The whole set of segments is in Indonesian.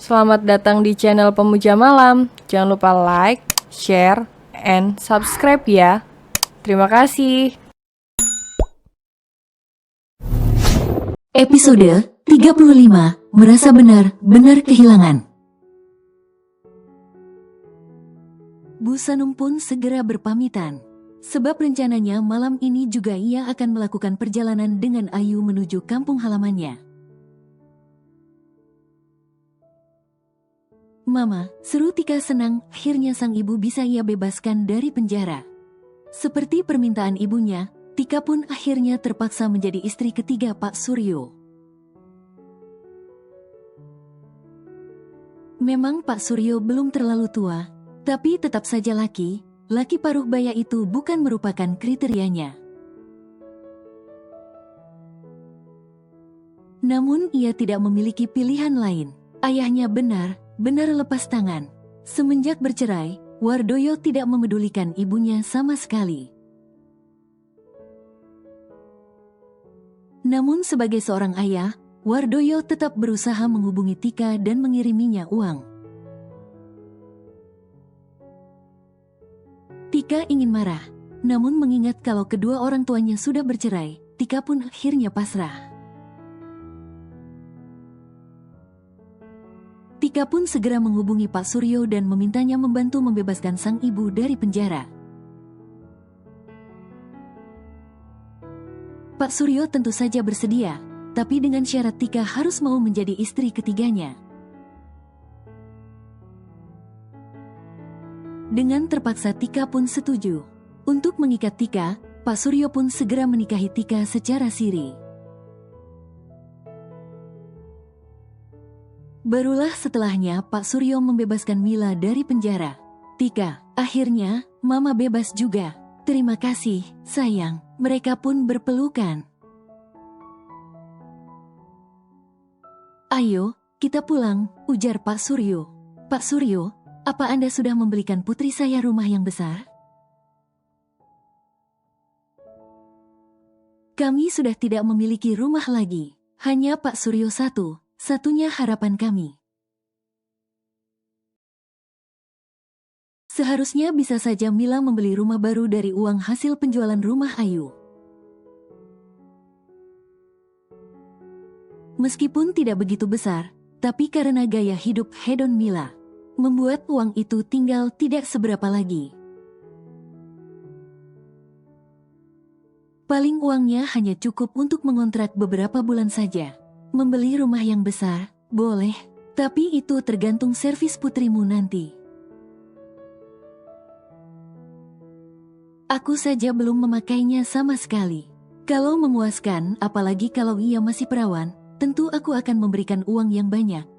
Selamat datang di channel Pemuja Malam. Jangan lupa like, share, and subscribe ya. Terima kasih. Episode 35, Merasa benar-benar kehilangan. Bu Sanum pun segera berpamitan. Sebab rencananya malam ini juga ia akan melakukan perjalanan dengan Ayu menuju kampung halamannya. Mama, seru Tika senang, akhirnya sang ibu bisa ia bebaskan dari penjara. Seperti permintaan ibunya, Tika pun akhirnya terpaksa menjadi istri ketiga Pak Suryo. Memang Pak Suryo belum terlalu tua, tapi tetap saja laki paruh baya itu bukan merupakan kriterianya. Namun ia tidak memiliki pilihan lain. Ayahnya benar lepas tangan. Semenjak bercerai, Wardoyo tidak memedulikan ibunya sama sekali. Namun sebagai seorang ayah, Wardoyo tetap berusaha menghubungi Tika dan mengiriminya uang. Tika ingin marah, namun mengingat kalau kedua orang tuanya sudah bercerai, Tika pun akhirnya pasrah. Tika pun segera menghubungi Pak Suryo dan memintanya membantu membebaskan sang ibu dari penjara. Pak Suryo tentu saja bersedia, tapi dengan syarat Tika harus mau menjadi istri ketiganya. Dengan terpaksa Tika pun setuju. Untuk mengikat Tika, Pak Suryo pun segera menikahi Tika secara siri. Barulah setelahnya Pak Suryo membebaskan Mila dari penjara. Tika, akhirnya, Mama bebas juga. Terima kasih, sayang. Mereka pun berpelukan. Ayo, kita pulang, ujar Pak Suryo. Pak Suryo, apa Anda sudah membelikan putri saya rumah yang besar? Kami sudah tidak memiliki rumah lagi. Hanya Pak Suryo satunya harapan kami. Seharusnya bisa saja Mila membeli rumah baru dari uang hasil penjualan rumah Ayu. Meskipun tidak begitu besar, tapi karena gaya hidup hedon Mila, membuat uang itu tinggal tidak seberapa lagi. Paling uangnya hanya cukup untuk mengontrak beberapa bulan saja. Membeli rumah yang besar, boleh, tapi itu tergantung servis putrimu nanti. Aku saja belum memakainya sama sekali. Kalau memuaskan, apalagi kalau ia masih perawan, tentu aku akan memberikan uang yang banyak.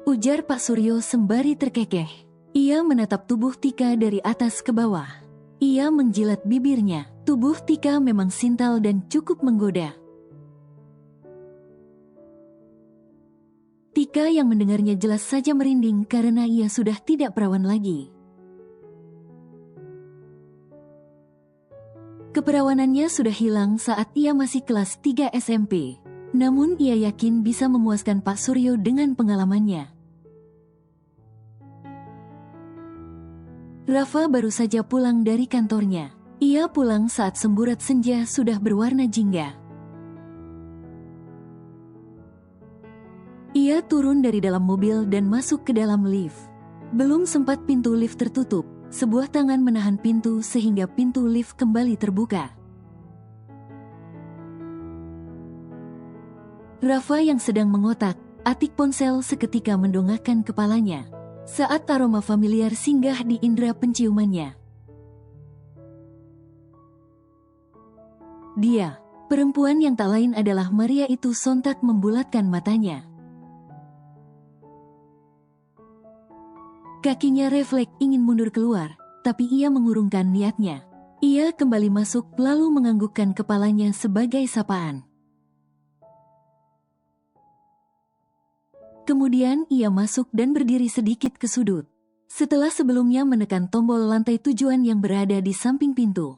Ujar Pak Suryo sembari terkekeh. Ia menatap tubuh Tika dari atas ke bawah. Ia menjilat bibirnya. Tubuh Tika memang sintal dan cukup menggoda. Tika yang mendengarnya jelas saja merinding karena ia sudah tidak perawan lagi. Keperawanannya sudah hilang saat ia masih kelas 3 SMP. Namun ia yakin bisa memuaskan Pak Suryo dengan pengalamannya. Rafa baru saja pulang dari kantornya. Ia pulang saat semburat senja sudah berwarna jingga. Ia turun dari dalam mobil dan masuk ke dalam lift. Belum sempat pintu lift tertutup, sebuah tangan menahan pintu sehingga pintu lift kembali terbuka. Rafa yang sedang mengotak atik ponsel seketika mendongakkan kepalanya saat aroma familiar singgah di indera penciumannya. Dia, perempuan yang tak lain adalah Maria itu sontak membulatkan matanya. Kakinya refleks ingin mundur keluar, tapi ia mengurungkan niatnya. Ia kembali masuk lalu menganggukkan kepalanya sebagai sapaan. Kemudian ia masuk dan berdiri sedikit ke sudut. Setelah sebelumnya menekan tombol lantai tujuan yang berada di samping pintu.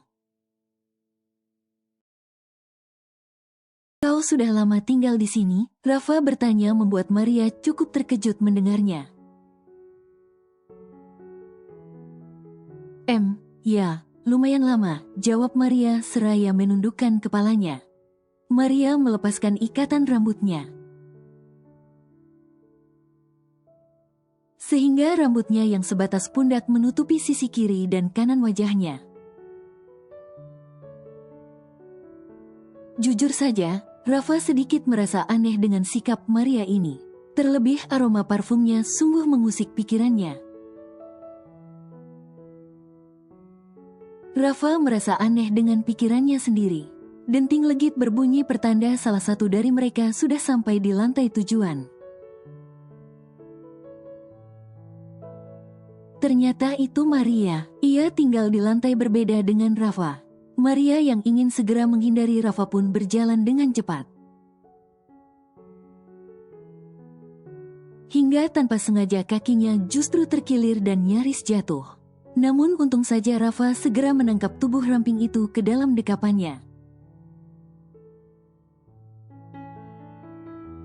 kau sudah lama tinggal di sini? Rafa bertanya membuat Maria cukup terkejut mendengarnya. Ya, lumayan lama, jawab Maria seraya menundukkan kepalanya. Maria melepaskan ikatan rambutnya, sehingga rambutnya yang sebatas pundak menutupi sisi kiri dan kanan wajahnya. Jujur saja, Rafa sedikit merasa aneh dengan sikap Maria ini. Terlebih aroma parfumnya sungguh mengusik pikirannya. Rafa merasa aneh dengan pikirannya sendiri. Denting legit berbunyi pertanda salah satu dari mereka sudah sampai di lantai tujuan. Ternyata itu Maria. Ia tinggal di lantai berbeda dengan Rafa. Maria yang ingin segera menghindari Rafa pun berjalan dengan cepat. Hingga tanpa sengaja kakinya justru terkilir dan nyaris jatuh. Namun untung saja Rafa segera menangkap tubuh ramping itu ke dalam dekapannya.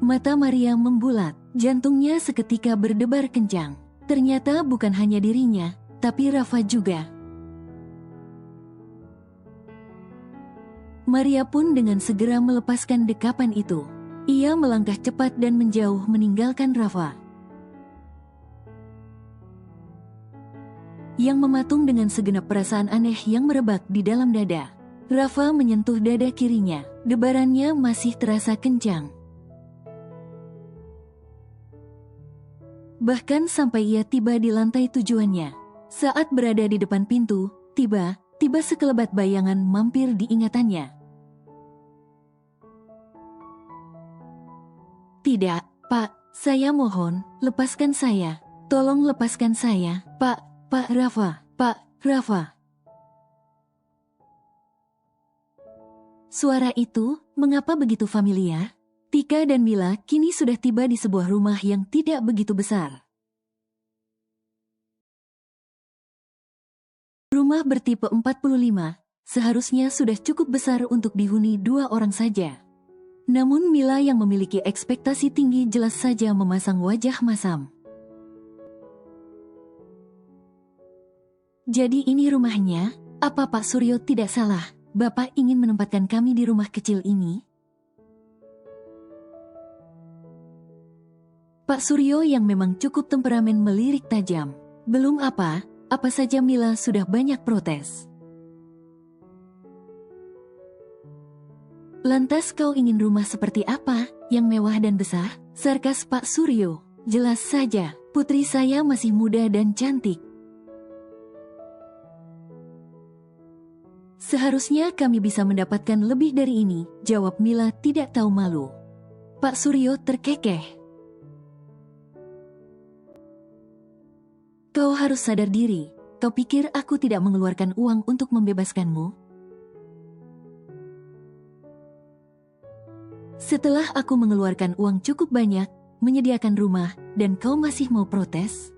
Mata Maria membulat, jantungnya seketika berdebar kencang. Ternyata bukan hanya dirinya, tapi Rafa juga. Maria pun dengan segera melepaskan dekapan itu. Ia melangkah cepat dan menjauh meninggalkan Rafa, yang mematung dengan segenap perasaan aneh yang merebak di dalam dada. Rafa menyentuh dada kirinya, debarannya masih terasa kencang. Bahkan sampai ia tiba di lantai tujuannya. Saat berada di depan pintu, tiba-tiba sekelebat bayangan mampir di ingatannya. Tidak, Pak, saya mohon, lepaskan saya. Tolong lepaskan saya, Pak Rafa, Pak Rafa. Suara itu, mengapa begitu familiar? Tika dan Mila kini sudah tiba di sebuah rumah yang tidak begitu besar. Rumah bertipe 45, seharusnya sudah cukup besar untuk dihuni 2 orang saja. Namun Mila yang memiliki ekspektasi tinggi jelas saja memasang wajah masam. Jadi ini rumahnya? Apa Pak Suryo tidak salah? Bapak ingin menempatkan kami di rumah kecil ini? Pak Suryo yang memang cukup temperamen melirik tajam. Belum apa saja Mila sudah banyak protes. Lantas kau ingin rumah seperti apa? Yang mewah dan besar? Sarkas Pak Suryo. Jelas saja, putri saya masih muda dan cantik. Seharusnya kami bisa mendapatkan lebih dari ini, jawab Mila tidak tahu malu. Pak Suryo terkekeh. Kau harus sadar diri. Kau pikir aku tidak mengeluarkan uang untuk membebaskanmu? Setelah aku mengeluarkan uang cukup banyak, menyediakan rumah, dan kau masih mau protes?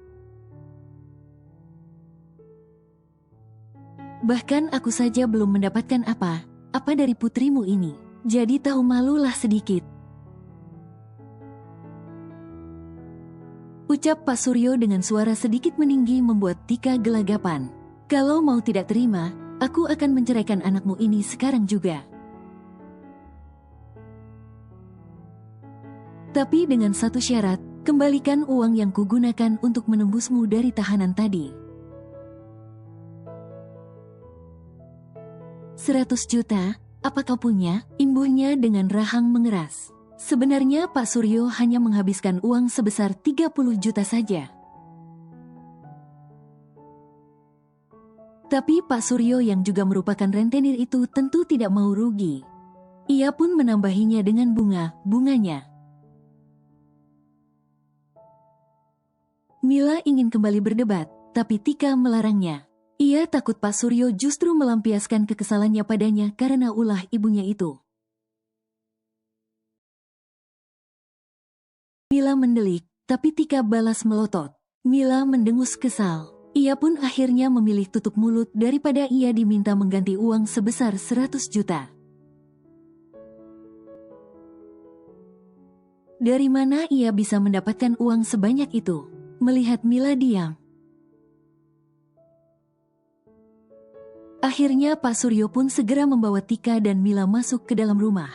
Bahkan aku saja belum mendapatkan apa dari putrimu ini. Jadi tahu malulah sedikit. Ucap Pak Suryo dengan suara sedikit meninggi membuat Tika gelagapan. Kalau mau tidak terima, aku akan menceraikan anakmu ini sekarang juga. Tapi dengan satu syarat, kembalikan uang yang kugunakan untuk menembusmu dari tahanan tadi. 100 juta, apa kau punya? Imbuhnya dengan rahang mengeras. Sebenarnya Pak Suryo hanya menghabiskan uang sebesar 30 juta saja. Tapi Pak Suryo yang juga merupakan rentenir itu tentu tidak mau rugi. Ia pun menambahinya dengan bunganya. Mila ingin kembali berdebat, tapi Tika melarangnya. Ia takut Pak Suryo justru melampiaskan kekesalannya padanya karena ulah ibunya itu. Mila mendelik, tapi Tika balas melotot. Mila mendengus kesal. Ia pun akhirnya memilih tutup mulut daripada ia diminta mengganti uang sebesar 100 juta. Dari mana ia bisa mendapatkan uang sebanyak itu? Melihat Mila diam, akhirnya Pak Suryo pun segera membawa Tika dan Mila masuk ke dalam rumah,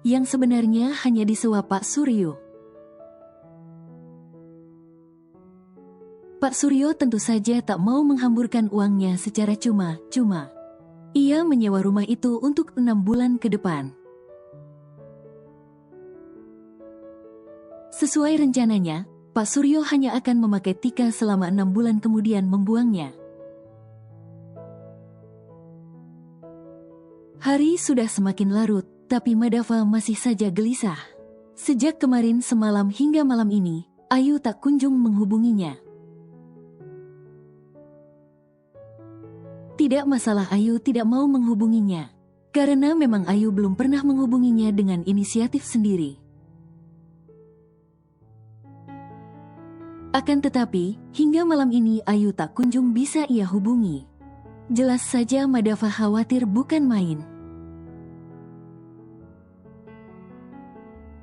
yang sebenarnya hanya disewa Pak Suryo. Pak Suryo tentu saja tak mau menghamburkan uangnya secara cuma-cuma. Ia menyewa rumah itu untuk 6 bulan ke depan. Sesuai rencananya, Pak Suryo hanya akan memakai Tika selama 6 bulan kemudian membuangnya. Hari sudah semakin larut, tapi Madava masih saja gelisah. Sejak kemarin semalam hingga malam ini, Ayu tak kunjung menghubunginya. Tidak masalah Ayu tidak mau menghubunginya, karena memang Ayu belum pernah menghubunginya dengan inisiatif sendiri. Akan tetapi, hingga malam ini Ayu tak kunjung bisa ia hubungi. Jelas saja Madava khawatir bukan main.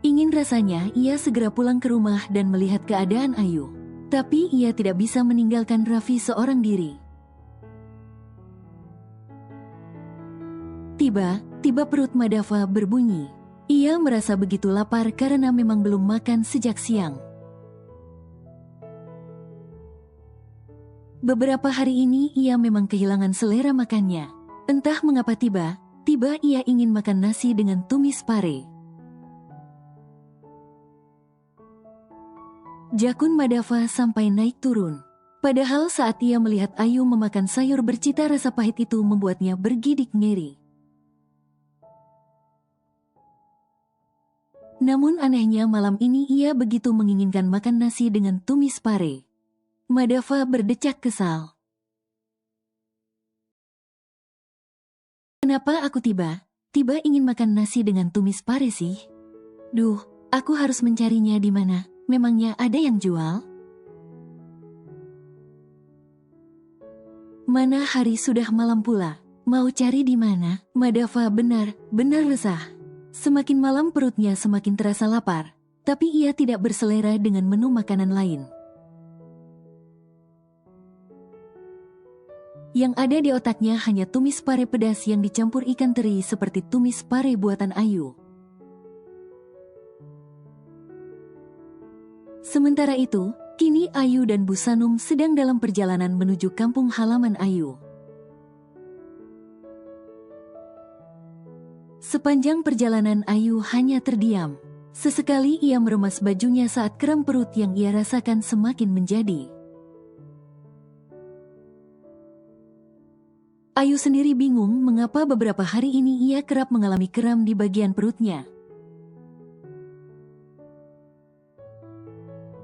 Ingin rasanya ia segera pulang ke rumah dan melihat keadaan Ayu. Tapi ia tidak bisa meninggalkan Raffi seorang diri. Tiba-tiba perut Madava berbunyi. Ia merasa begitu lapar karena memang belum makan sejak siang. Beberapa hari ini ia memang kehilangan selera makannya. Entah mengapa tiba-tiba ia ingin makan nasi dengan tumis pare. Jakun Madava sampai naik turun. Padahal saat ia melihat Ayu memakan sayur bercita rasa pahit itu membuatnya bergidik ngeri. Namun anehnya malam ini ia begitu menginginkan makan nasi dengan tumis pare. Madava berdecak kesal. Kenapa aku tiba-tiba ingin makan nasi dengan tumis pare sih? Duh, aku harus mencarinya di mana? Memangnya ada yang jual? Mana hari sudah malam pula. Mau cari di mana? Madava benar-benar resah. Semakin malam perutnya semakin terasa lapar, tapi ia tidak berselera dengan menu makanan lain. Yang ada di otaknya hanya tumis pare pedas yang dicampur ikan teri seperti tumis pare buatan Ayu. Sementara itu, kini Ayu dan Bu Sanum sedang dalam perjalanan menuju kampung halaman Ayu. Sepanjang perjalanan Ayu hanya terdiam. Sesekali ia meremas bajunya saat kram perut yang ia rasakan semakin menjadi. Ayu sendiri bingung mengapa beberapa hari ini ia kerap mengalami kram di bagian perutnya.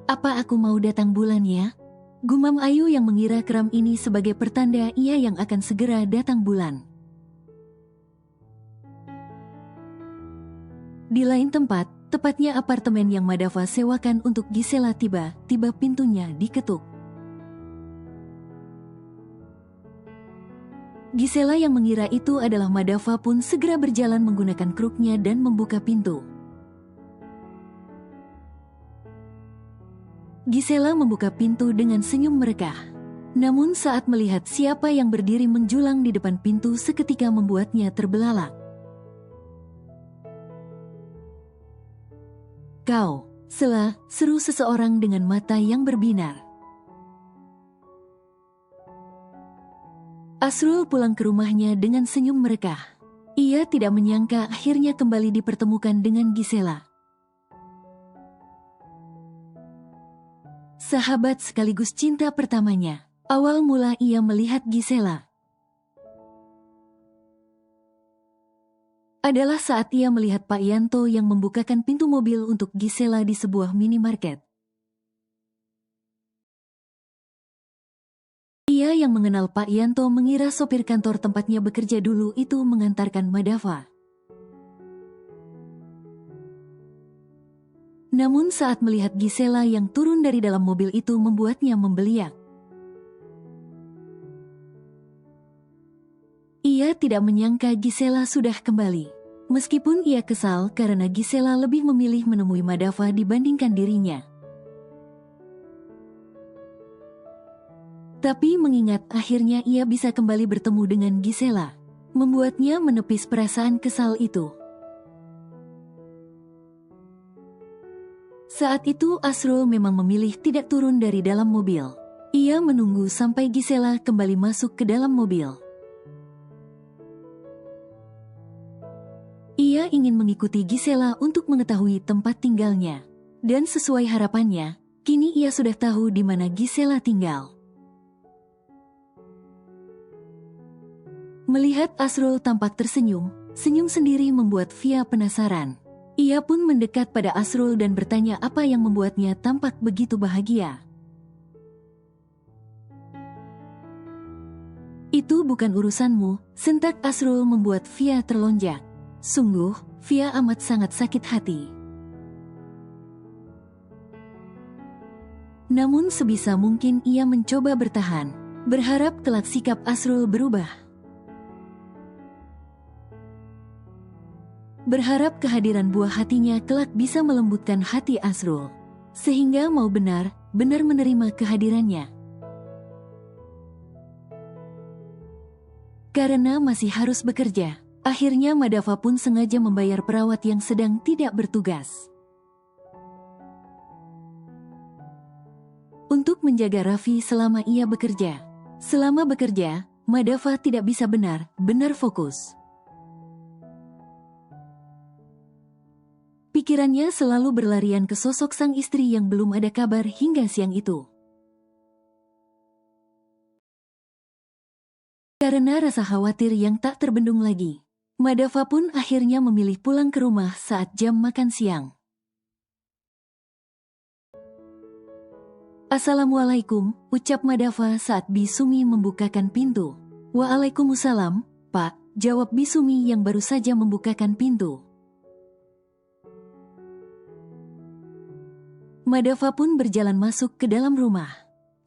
Apa aku mau datang bulan ya? Gumam Ayu yang mengira kram ini sebagai pertanda ia yang akan segera datang bulan. Di lain tempat, tepatnya apartemen yang Madava sewakan untuk Gisela tiba-tiba pintunya diketuk. Gisela yang mengira itu adalah Madava pun segera berjalan menggunakan kruknya dan membuka pintu. Gisela membuka pintu dengan senyum merekah. Namun saat melihat siapa yang berdiri menjulang di depan pintu seketika membuatnya terbelalak. Kau, seru seseorang dengan mata yang berbinar. Asrul pulang ke rumahnya dengan senyum merekah. Ia tidak menyangka akhirnya kembali dipertemukan dengan Gisela. Sahabat sekaligus cinta pertamanya. Awal mula ia melihat Gisela adalah saat ia melihat Pak Yanto yang membukakan pintu mobil untuk Gisela di sebuah minimarket. Ia yang mengenal Pak Yanto mengira sopir kantor tempatnya bekerja dulu itu mengantarkan Madava. Namun saat melihat Gisela yang turun dari dalam mobil itu membuatnya membeliak. Ia tidak menyangka Gisela sudah kembali. Meskipun ia kesal karena Gisela lebih memilih menemui Madava dibandingkan dirinya. Tapi mengingat akhirnya ia bisa kembali bertemu dengan Gisela, membuatnya menepis perasaan kesal itu. Saat itu Asrul memang memilih tidak turun dari dalam mobil. Ia menunggu sampai Gisela kembali masuk ke dalam mobil. Ia ingin mengikuti Gisela untuk mengetahui tempat tinggalnya. Dan sesuai harapannya, kini ia sudah tahu di mana Gisela tinggal. Melihat Asrul tampak tersenyum, senyum sendiri membuat Via penasaran. Ia pun mendekat pada Asrul dan bertanya apa yang membuatnya tampak begitu bahagia. Itu bukan urusanmu, sentak Asrul membuat Via terlonjak. Sungguh, Via amat sangat sakit hati. Namun sebisa mungkin ia mencoba bertahan, berharap kelak sikap Asrul berubah. Berharap kehadiran buah hatinya kelak bisa melembutkan hati Asrul, sehingga mau benar-benar menerima kehadirannya. Karena masih harus bekerja, akhirnya Madava pun sengaja membayar perawat yang sedang tidak bertugas untuk menjaga Raffi selama ia bekerja. Selama bekerja, Madava tidak bisa benar-benar fokus. Pikirannya selalu berlarian ke sosok sang istri yang belum ada kabar hingga siang itu. Karena rasa khawatir yang tak terbendung lagi, Madava pun akhirnya memilih pulang ke rumah saat jam makan siang. Assalamualaikum, ucap Madava saat Bisumi membukakan pintu. Waalaikumsalam, Pak, jawab Bisumi yang baru saja membukakan pintu. Madava pun berjalan masuk ke dalam rumah.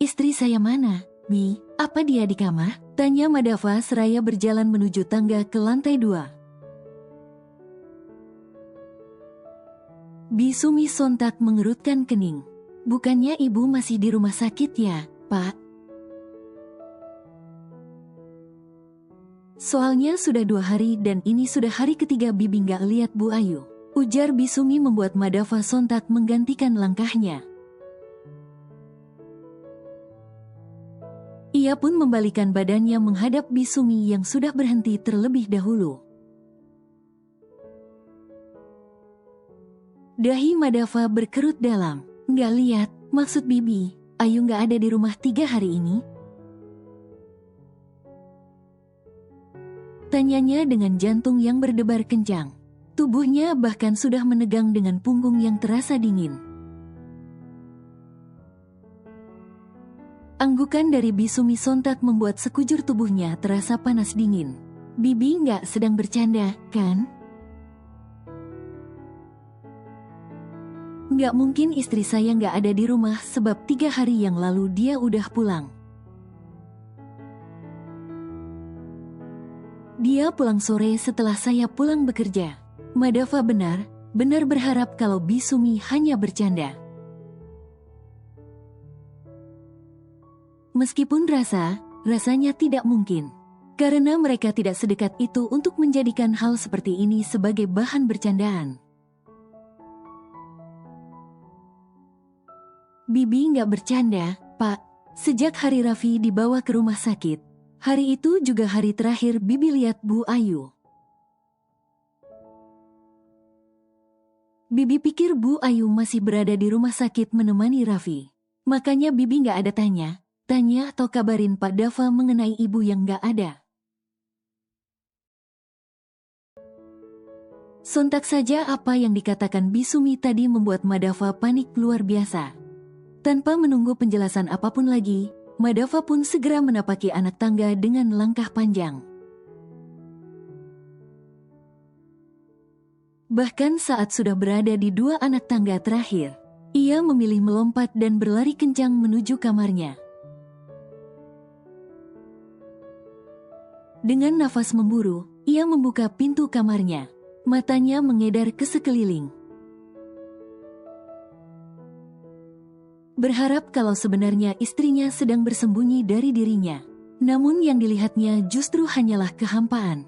Istri saya mana, Bi? Apa dia di kamar? Tanya Madava seraya berjalan menuju tangga ke lantai 2. Bisumi sontak mengerutkan kening. Bukannya ibu masih di rumah sakit ya, Pak? Soalnya sudah 2 hari dan ini sudah hari ketiga Bibi nggak lihat Bu Ayu. Ujar Bisumi membuat Madava sontak menggantikan langkahnya. Ia pun membalikan badannya menghadap Bisumi yang sudah berhenti terlebih dahulu. Dahi Madava berkerut dalam. Nggak lihat, maksud Bibi, Ayu nggak ada di rumah 3 hari ini? Tanyanya dengan jantung yang berdebar kencang. Tubuhnya bahkan sudah menegang dengan punggung yang terasa dingin. Anggukan dari Bisumi sontak membuat sekujur tubuhnya terasa panas dingin. Bibi nggak sedang bercanda, kan? Nggak mungkin istri saya nggak ada di rumah sebab 3 hari yang lalu dia udah pulang. Dia pulang sore setelah saya pulang bekerja. Madava benar berharap kalau Bisumi hanya bercanda. Meskipun rasanya tidak mungkin. Karena mereka tidak sedekat itu untuk menjadikan hal seperti ini sebagai bahan bercandaan. Bibi nggak bercanda, Pak. Sejak hari Raffi dibawa ke rumah sakit, hari itu juga hari terakhir Bibi lihat Bu Ayu. Bibi pikir Bu Ayu masih berada di rumah sakit menemani Raffi. Makanya Bibi nggak ada tanya atau kabarin Pak Dava mengenai ibu yang nggak ada. Sontak saja apa yang dikatakan Bisumi tadi membuat Madava panik luar biasa. Tanpa menunggu penjelasan apapun lagi, Madava pun segera menapaki anak tangga dengan langkah panjang. Bahkan saat sudah berada di 2 anak tangga terakhir, ia memilih melompat dan berlari kencang menuju kamarnya. Dengan nafas memburu, ia membuka pintu kamarnya. Matanya mengedar ke sekeliling. Berharap kalau sebenarnya istrinya sedang bersembunyi dari dirinya. Namun yang dilihatnya justru hanyalah kehampaan.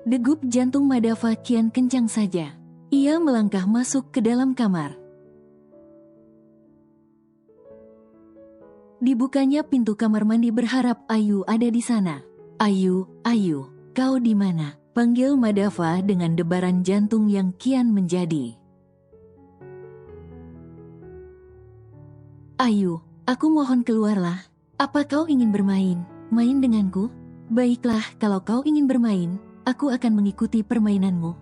Degup jantung Madava kian kencang saja. Ia melangkah masuk ke dalam kamar. Dibukanya pintu kamar mandi berharap Ayu ada di sana. Ayu, Ayu, kau di mana? Panggil Madava dengan debaran jantung yang kian menjadi. Ayu, aku mohon keluarlah. Apa kau ingin bermain? Main denganku? Baiklah, kalau kau ingin bermain, aku akan mengikuti permainanmu.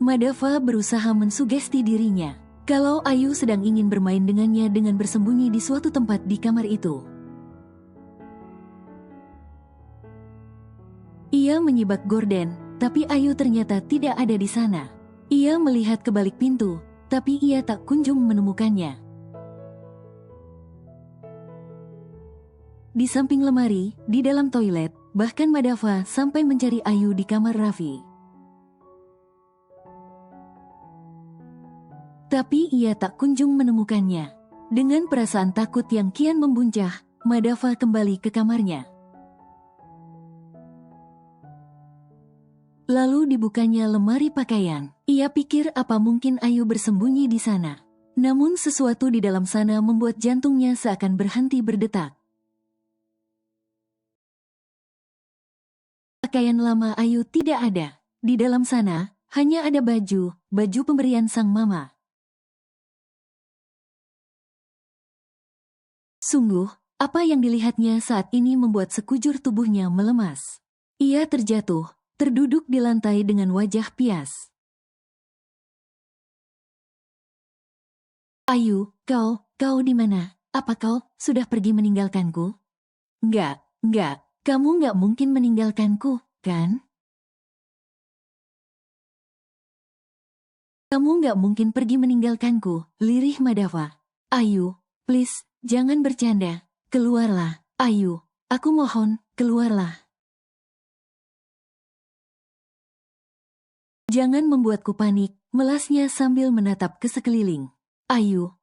Madava berusaha mensugesti dirinya. Kalau Ayu sedang ingin bermain dengannya dengan bersembunyi di suatu tempat di kamar itu. Ia menyibak gorden, tapi Ayu ternyata tidak ada di sana. Ia melihat ke balik pintu, tapi ia tak kunjung menemukannya. Di samping lemari, di dalam toilet, bahkan Madava sampai mencari Ayu di kamar Raffi. Tapi ia tak kunjung menemukannya. Dengan perasaan takut yang kian membuncah, Madava kembali ke kamarnya. Lalu dibukanya lemari pakaian. Ia pikir apa mungkin Ayu bersembunyi di sana. Namun sesuatu di dalam sana membuat jantungnya seakan berhenti berdetak. Pakaian lama Ayu tidak ada. Di dalam sana, hanya ada baju pemberian sang mama. Sungguh, apa yang dilihatnya saat ini membuat sekujur tubuhnya melemas. Ia terjatuh, terduduk di lantai dengan wajah pias. Ayu, kau di mana? Apa kau sudah pergi meninggalkanku? Enggak, kamu enggak mungkin meninggalkanku, kan? Kamu enggak mungkin pergi meninggalkanku, lirih Madava. Ayu, please, jangan bercanda. Keluarlah, Ayu, aku mohon, keluarlah. Jangan membuatku panik, melasnya sambil menatap ke sekeliling. Ayu,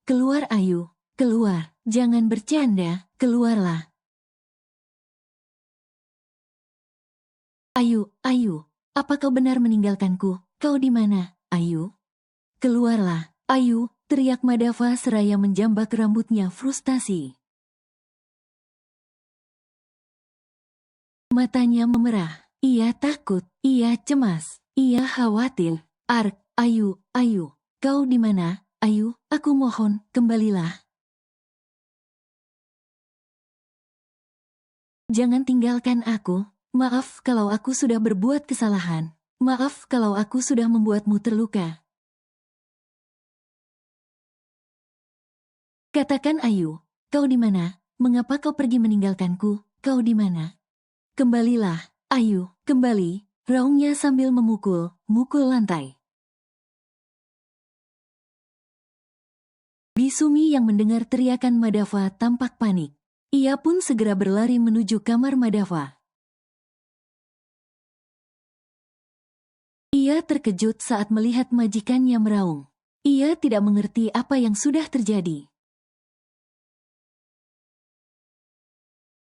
keluar Ayu, keluar, jangan bercanda, keluarlah. Ayu, apa kau benar meninggalkanku? Kau di mana, Ayu? Keluarlah, Ayu, teriak Madava seraya menjambak rambutnya frustasi. Matanya memerah, ia takut, ia cemas, ia khawatir. Ark, Ayu, kau di mana? Ayu, aku mohon, kembalilah. Jangan tinggalkan aku. Maaf kalau aku sudah berbuat kesalahan. Maaf kalau aku sudah membuatmu terluka. Katakan Ayu, kau di mana? Mengapa kau pergi meninggalkanku? Kau di mana? Kembalilah, Ayu, kembali. Raungnya sambil mukul lantai. Bisumi yang mendengar teriakan Madava tampak panik. Ia pun segera berlari menuju kamar Madava. Ia terkejut saat melihat majikannya meraung. Ia tidak mengerti apa yang sudah terjadi.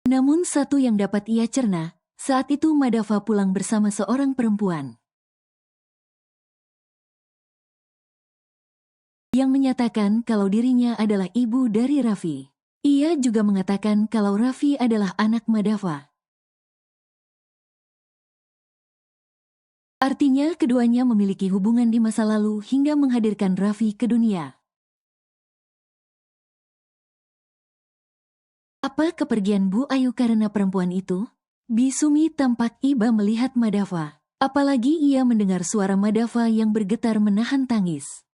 Namun satu yang dapat ia cerna, saat itu Madava pulang bersama seorang perempuan. Yang menyatakan kalau dirinya adalah ibu dari Raffi. Ia juga mengatakan kalau Raffi adalah anak Madava. Artinya keduanya memiliki hubungan di masa lalu hingga menghadirkan Raffi ke dunia. Apa kepergian Bu Ayu karena perempuan itu? Bisumi tampak iba melihat Madava. Apalagi ia mendengar suara Madava yang bergetar menahan tangis.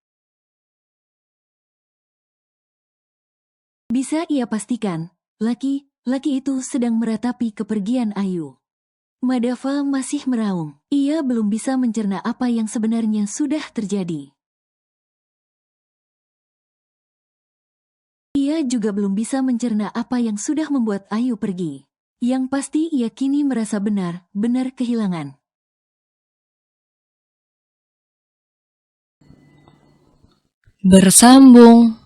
Bisa ia pastikan, laki itu sedang meratapi kepergian Ayu. Madava masih meraung. Ia belum bisa mencerna apa yang sebenarnya sudah terjadi. Ia juga belum bisa mencerna apa yang sudah membuat Ayu pergi. Yang pasti ia kini merasa benar-benar kehilangan. Bersambung.